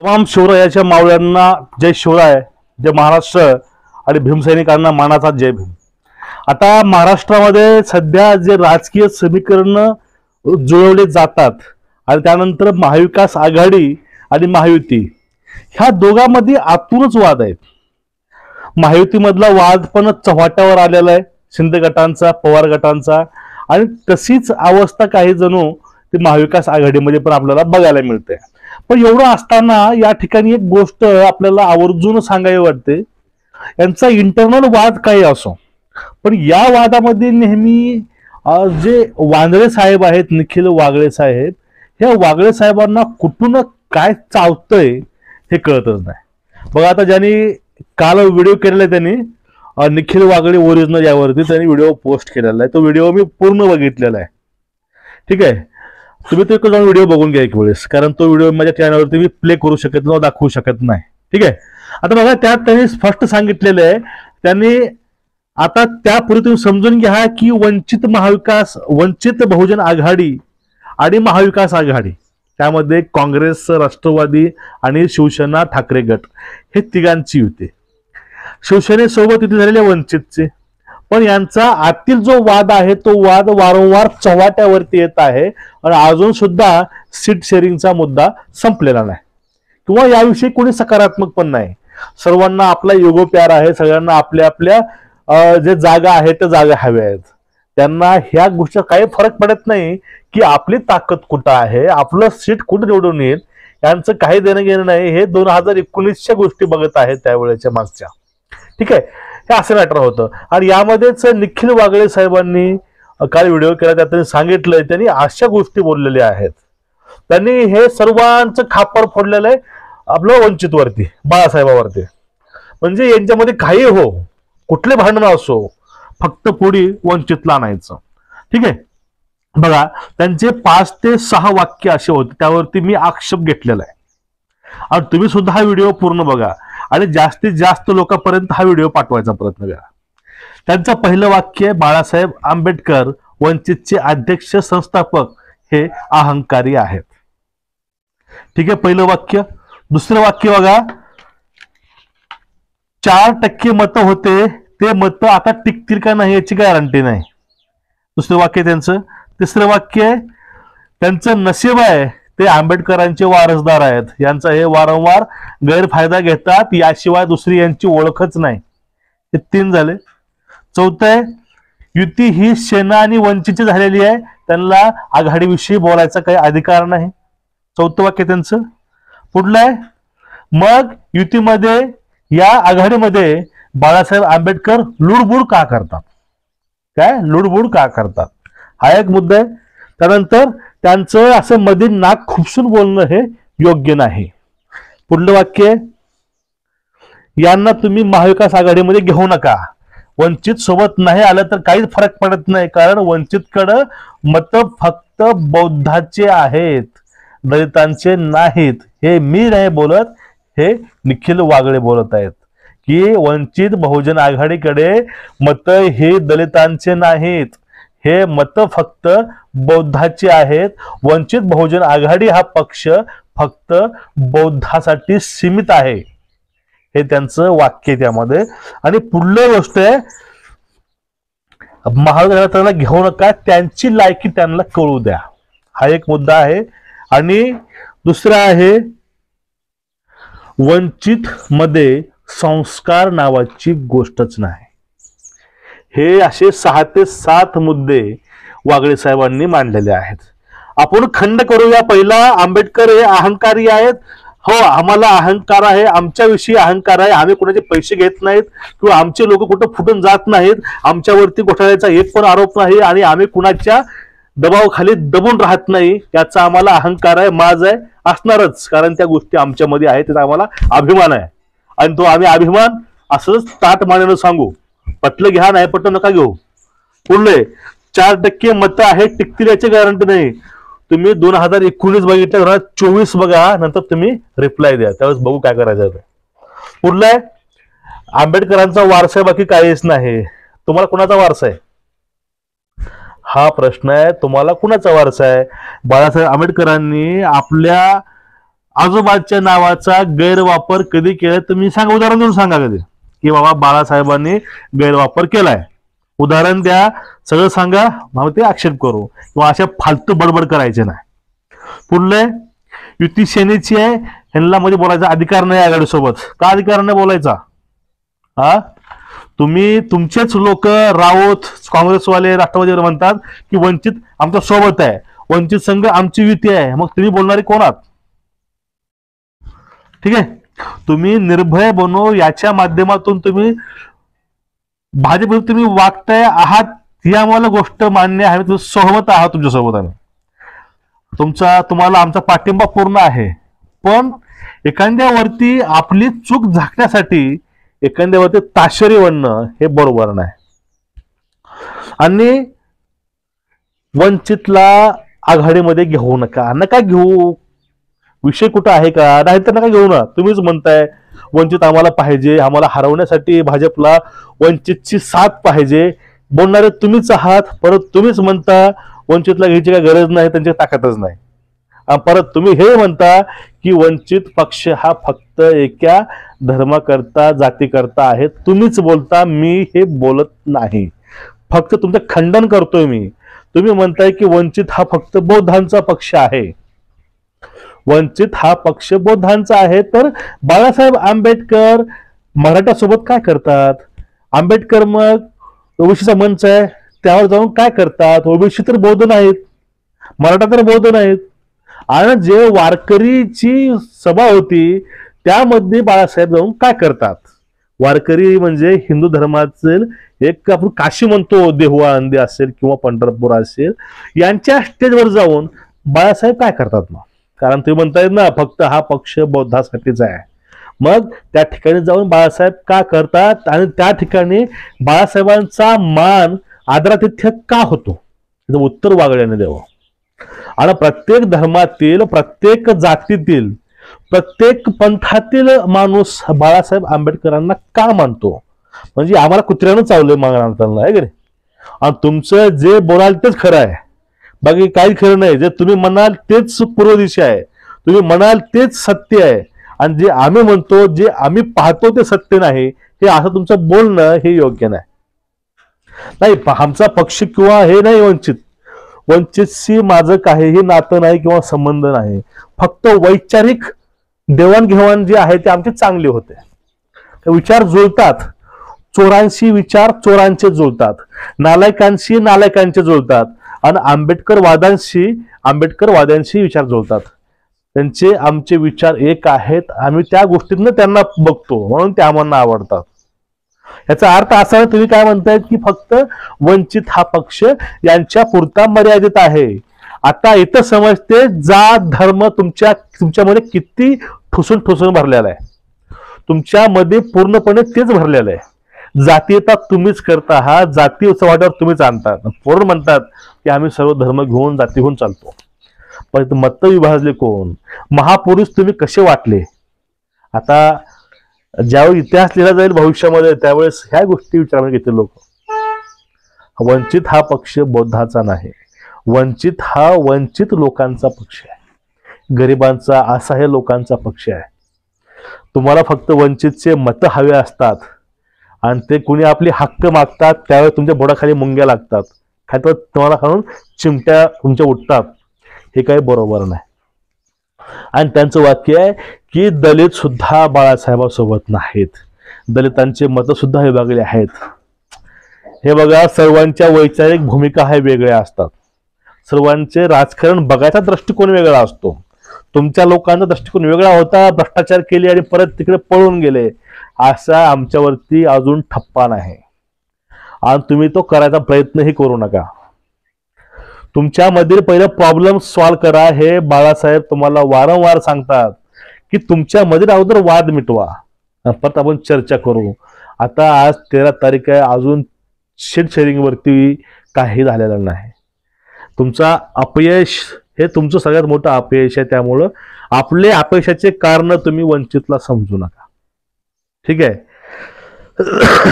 तमाम शिवरायाच्या मावळ्यांना जय शिवराय, जय महाराष्ट्र आणि भीमसैनिकांना मानाचा जय भीम। आता महाराष्ट्रामध्ये सध्या जे राजकीय समीकरण जुळवले जातात आणि त्यानंतर महाविकास आघाडी आणि महायुती ह्या दोघांमध्ये आतूनच वाद आहेत। महायुतीमधला वाद पण चव्हाट्यावर आलेला आहे, शिंदे गटांचा, पवार गटांचा, आणि तशीच अवस्था काही जणू ते महाविकास आघाडीमध्ये पण आपल्याला बघायला मिळते। पण एवढं असताना या ठिकाणी एक गोष्ट आपल्याला आवर्जून सांगावी वाटते, यांचा इंटरनल वाद काही असो, पण या वादामध्ये नेहमी जे वांद्रे साहेब आहेत, निखिल वागळे साहेब, ह्या वागळे साहेबांना कुठून काय चावतंय हे कळतच नाही। बघा, आता ज्यांनी काल व्हिडिओ केलेला आहे त्यांनी निखिल वागळे ओरिजिनल यावरती त्यांनी व्हिडिओ पोस्ट केलेला आहे, तो व्हिडिओ मी पूर्ण बघितलेला आहे। ठीक आहे, तुम्ही तो एक जाऊन व्हिडिओ बघून घ्या एक वेळेस, कारण तो व्हिडिओ माझ्या चॅनलवरती मी प्ले करू शकत नाही, दाखवू शकत नाही। ठीक आहे, आता बघा, त्यात त्यांनी स्पष्ट सांगितलेलं आहे, त्यांनी आता त्यापूर्वी तुम्ही समजून घ्या की वंचित बहुजन आघाडी आणि महाविकास आघाडी, त्यामध्ये काँग्रेस, राष्ट्रवादी आणि शिवसेना ठाकरे गट हे तिघांची युती। शिवसेनेसोबत युती झालेले वंचितचे, पण यांचा आतील जो वाद आहे तो वाद वारंवार चव्हाट्यावरती येत आहे आणि अजून सुद्धा सीट शेअरिंगचा मुद्दा संपलेला नाही किंवा याविषयी कोणी सकारात्मक पण नाही। सर्वांना आपला युगो प्यार आहे, सगळ्यांना आपल्या आपल्या जे जागा आहेत त्या जागा हव्या आहेत। त्यांना ह्या गोष्टी काही फरक पडत नाही की आपली ताकद कुठं आहे, आपलं सीट कुठं निवडून येईल, यांचं काही देणं घेणं नाही। हे 2019च्या गोष्टी बघत आहेत त्यावेळेच्या मागच्या। ठीक आहे, हे असं मॅटर होतं। आणि यामध्येच निखिल वागळे साहेबांनी काल व्हिडिओ केला, त्यात त्यांनी सांगितलंय, त्यांनी अशा गोष्टी बोललेल्या आहेत, त्यांनी हे सर्वांचं खापर फोडलेलं आहे आपलं वंचितवरती, बाळासाहेबावरती। म्हणजे यांच्यामध्ये काही हो, कुठले भांडण असो, फक्त पुढे वंचितला आणायचं। ठीक आहे, बघा, त्यांचे 5 ते 6 वाक्य असे होते, त्यावरती मी आक्षेप घेतलेला आहे। आणि तुम्ही सुद्धा हा व्हिडिओ पूर्ण बघा आणि जास्तीत जास्त लोकांपर्यंत हा व्हिडिओ पाठवायचा प्रयत्न करा। त्यांचं पहिलं वाक्य, बाळासाहेब आंबेडकर वंचितचे अध्यक्ष संस्थापक हे अहंकारी आहेत। ठीक आहे, पहिलं वाक्य। दुसरं वाक्य बघा, 4% मतं होते, ते मतं आता टिकतील का नाही याची गॅरंटी नाही। दुसरं वाक्य त्यांचं। तिसरं वाक्य, त्यांचं नशीब आहे ते आंबेडकरांचे वारसदार आहेत, यांचा हे वारंवार गैरफायदा घेतात, याशिवाय दुसरी यांची ओळखच नाही। हे 3 झाले। चौथं आहे, युती ही सेना आणि वंचितची झालेली आहे, त्यांना आघाडीविषयी बोलायचा काही अधिकार नाही। चौथं वाक्य त्यांचं। पुढलं आहे, मग युतीमध्ये, या आघाडीमध्ये बाळासाहेब आंबेडकर लुडबुड का करतात, काय लुडबुड का करतात, हा एक मुद्दा आहे। त्यानंतर त्यांचं असं मध्ये नाक खुपसून बोलणं हे योग्य नाही। पुढलं वाक्य, यांना तुम्ही महाविकास आघाडीमध्ये घेऊ नका, वंचित सोबत नाही आलं तर काहीच फरक पडत नाही, कारण वंचितकडं मत फक्त बौद्धाचे आहेत, दलितांचे नाहीत। हे मी नाही बोलत, हे निखिल वागळे बोलत आहेत की वंचित बहुजन आघाडीकडे मत हे दलितांचे नाहीत, हे मत फक्त बौद्धाचे आहेत। वंचित बहुजन आघाडी हा पक्ष फक्त बौद्धासाठी सीमित आहे, हे त्यांचं वाक्य त्यामध्ये। आणि पुढलं गोष्ट आहे, महाविकासाला घेऊ नका, त्यांची लायकी त्यांना कळू द्या, हा एक मुद्दा आहे। आणि दुसरा आहे, वंचित मध्ये संस्कार नावाची गोष्टच नाही। हे असे 6 ते 7 मुद्दे वागळे साहेबांनी मांडलेले आहेत। आपण खंड करूया। पहिला, आंबेडकर हे अहंकारी आहेत। हो, आम्हाला अहंकार आहे, आमच्याविषयी अहंकार आहे, आम्ही कुणाचे पैसे घेत नाहीत किंवा आमचे लोक कुठं फुटून जात नाहीत, आमच्यावरती घोटाळ्याचा एक पण आरोप नाही आणि आम्ही कुणाच्या दबावाखाली दबून राहत नाही, याचा आम्हाला अहंकार आहे, माज आहे, असणारच, कारण त्या गोष्टी आमच्यामध्ये आहेत, त्याचा आम्हाला अभिमान आहे। आणि तो आम्ही अभिमान असंच ताट मानेनं सांगू, पटलं घ्या, नाही पटलं नका घेऊ। पुढले, 4% मतं आहेत, टिकतील याची गॅरंटी नाही। तुम्ही 2019 बघितलं, 2024 बघा, नंतर तुम्ही रिप्लाय द्या, त्यावेळेस बघू काय करायचं आहे। पुढलं आहे, आंबेडकरांचा वारसा बाकी काहीच नाही, तुम्हाला कुणाचा वारसा आहे, हा प्रश्न आहे, तुम्हाला कुणाचा वारसा आहे। बाळासाहेब आंबेडकरांनी आपल्या आजोबाच्या नावाचा गैरवापर कधी केलाय तुम्ही सांगा, उदाहरण देऊन सांगा कधी की बाबा बाळासाहेबांनी गैरवापर केलाय, उदाहरण द्या, सगळं सांगा, मग ते आक्षेप करू किंवा अशा फालतू बडबड करायचे नाही. पुढले युती सेनेची आहे, ह्यांना मध्ये बोलायचा अधिकार नाही आघाडी सोबत. का अधिकार नाही बोलायचा? हा, तुम्ही तुमचेच लोक राऊत काँग्रेसवाले राष्ट्रवादीवाले म्हणतात की वंचित आमच्या सोबत आहे, वंचित संघ आमची युती आहे, मग तुम्ही बोलणारे कोण आहात? ठीक आहे, तुम्ही निर्भय बनो याच्या माध्यमातून तुम्ही भाजप तुम्ही वागताय आहात ही आम्हाला गोष्ट मान्य आहे, तुम्ही सहमत आहात, तुमच्यासोबत आम्ही तुम्हाला आमचा पाठिंबा पूर्ण आहे. पण एखाद्यावरती आपली चूक झाकण्यासाठी एखाद्यावरती ताशेरी बनणं हे बरोबर नाही. आणि वंचितला आघाडीमध्ये घेऊ नका घेऊ. विषय कुठं आहे का? नाही तर नका घेऊ ना. तुम्हीच म्हणताय वंचित आम्हाला पाहिजे, आम्हाला हरवण्यासाठी भाजपला वंचितची साथ पाहिजे, बोलणारे तुम्हीच आहात. परत तुम्हीच म्हणता वंचितला घ्यायची काय गरज नाही, त्यांची ताकदच नाही. परत तुम्ही हे म्हणता की वंचित पक्ष हा फक्त एका धर्माकरता जातीकरता आहे. तुम्हीच बोलता, मी हे बोलत नाही, फक्त तुमचं खंडन करतोय मी. तुम्ही म्हणताय की वंचित हा फक्त बौद्धांचा पक्ष आहे, वंचित हा पक्ष बौद्धांचा आहे. तर बाळासाहेब आंबेडकर मराठ्यासोबत काय करतात? आंबेडकर मग ओबीसीचा मंच आहे त्यावर जाऊन काय करतात? ओबीसी तर बौद्ध नाहीत, मराठा तर बौद्ध नाहीत. आणि जे वारकरीची सभा होती त्यामध्ये बाळासाहेब जाऊन काय करतात? वारकरी म्हणजे हिंदू धर्माचे एक आपण काशी म्हणतो, देहुआ आळंदी असेल किंवा पंढरपूर असेल, यांच्या स्टेजवर जाऊन बाळासाहेब काय करतात? मग कारण तुम्ही म्हणतायत ना फक्त हा पक्ष बौद्धासाठीच आहे, मग त्या ठिकाणी जाऊन बाळासाहेब का करतात आणि त्या ठिकाणी बाळासाहेबांचा मान आदरातिथ्य का होतो? त्याचं उत्तर वागळ्याने द्यावं. आणि प्रत्येक धर्मातील, प्रत्येक जातीतील, प्रत्येक पंथातील माणूस बाळासाहेब आंबेडकरांना का मानतो? म्हणजे आम्हाला कुत्र्यानं चावलंय मागणार आहे की नाही? आणि तुमचं जे बोलाल तेच खरं आहे, बाकी काही खरं नाही. जे तुम्ही म्हणाल तेच पूर्व दिशा आहे, तुम्ही म्हणाल तेच सत्य आहे, आणि जे आम्ही म्हणतो, जे आम्ही पाहतो ते सत्य नाही, हे असं तुमचं बोलणं हे योग्य नाही. आमचा पक्ष किंवा हे नाही वंचितशी माझं काहीही नातं नाही किंवा संबंध नाही. फक्त वैचारिक देवाणघेवाण जे आहे ते आमचे चांगले होते, विचार जुळतात. चोरांशी विचार चोरांचे जुळतात, नालायकांशी नालायकांचे जुळतात, आणि आंबेडकरवाद्यांशी विचार जुळतात. त्यांचे आमचे विचार एक आहेत, आम्ही त्या गोष्टीतनं त्यांना बघतो म्हणून ते आम्हाला आवडतात. याचा अर्थ असा तुम्ही काय म्हणतायत की फक्त वंचित हा पक्ष यांच्या पुरता मर्यादित आहे. आता इथं समजते जात धर्म तुमच्यामध्ये किती ठुसून भरलेला आहे. तुमच्यामध्ये पूर्णपणे तेच भरलेलं आहे. जातीयता तुम्हीच करता आहात, जाती वाट्यावर तुम्हीच आणतात. पूर्ण म्हणतात की आम्ही सर्व धर्म घेऊन जाती घेऊन चालतो, पण मत विभाजले कोण? महापुरुष तुम्ही कसे वाटले? आता ज्यावेळी इतिहास लिहिला जाईल भविष्यामध्ये त्यावेळेस ह्या गोष्टी विचारामध्ये घेतील लोक. वंचित हा पक्ष बौद्धाचा नाही, वंचित हा वंचित लोकांचा पक्ष आहे, गरिबांचा असहाय्य लोकांचा पक्ष आहे. तुम्हाला फक्त वंचितचे मत हवे असतात आणि ते कुणी आपली हक्क मागतात त्यावेळेस तुमच्या बोटाखाली मुंग्या लागतात, खायचं तुम्हाला खाऊन चिमट्या तुमच्या उठतात. हे काही बरोबर नाही. आणि त्यांचं वाक्य आहे की दलित सुद्धा बाळासाहेबांसोबत नाहीत, दलितांचे मत सुद्धा विभागले आहेत. हे बघा, सर्वांच्या वैचारिक भूमिका हे वेगळ्या असतात, सर्वांचे राजकारण बघायचा दृष्टिकोन वेगळा असतो. तुमच्या लोकांचा दृष्टिकोन वेगळा होता, भ्रष्टाचार केले आणि परत तिकडे पळून गेले, असा आमच्यावरती अजून ठप्पा नाही आणि तुम्ही तो करायचा प्रयत्नही करू नका. तुमच्यामधील पहिलं प्रॉब्लेम सॉल्व्ह करा, हे बाळासाहेब तुम्हाला वारंवार सांगतात की तुमच्यामधील अगोदर वाद मिटवा, परत आपण चर्चा करू. आता आज 13 तारीख आहे, अजून शीट शेअरिंग वरती काही झालेलं नाही. तुमचा अपयश हे तुमचं सगळ्यात मोठं अपयश आहे, त्यामुळं आपले अपयशाचे कारण तुम्ही वंचितला समजू नका. ठीक आहे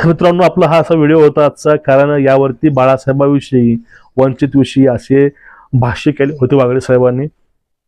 मित्रांनो, आपला हा असा व्हिडिओ होता आजचा, कारण यावरती बाळासाहेबांविषयी वंचित विषयी असे भाष्य केले होते वागळे साहेबांनी,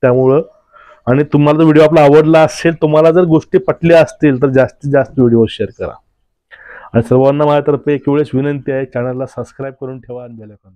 त्यामुळं आणि तुम्हाला जर व्हिडिओ आपला आवडला असेल, तुम्हाला जर गोष्टी पटल्या असतील तर जास्तीत जास्त व्हिडिओ शेअर करा. आणि सर्वांना माझ्यातर्फे एक वेळेस विनंती आहे, चॅनलला सबस्क्राईब करून ठेवा आणि बेल आयकॉन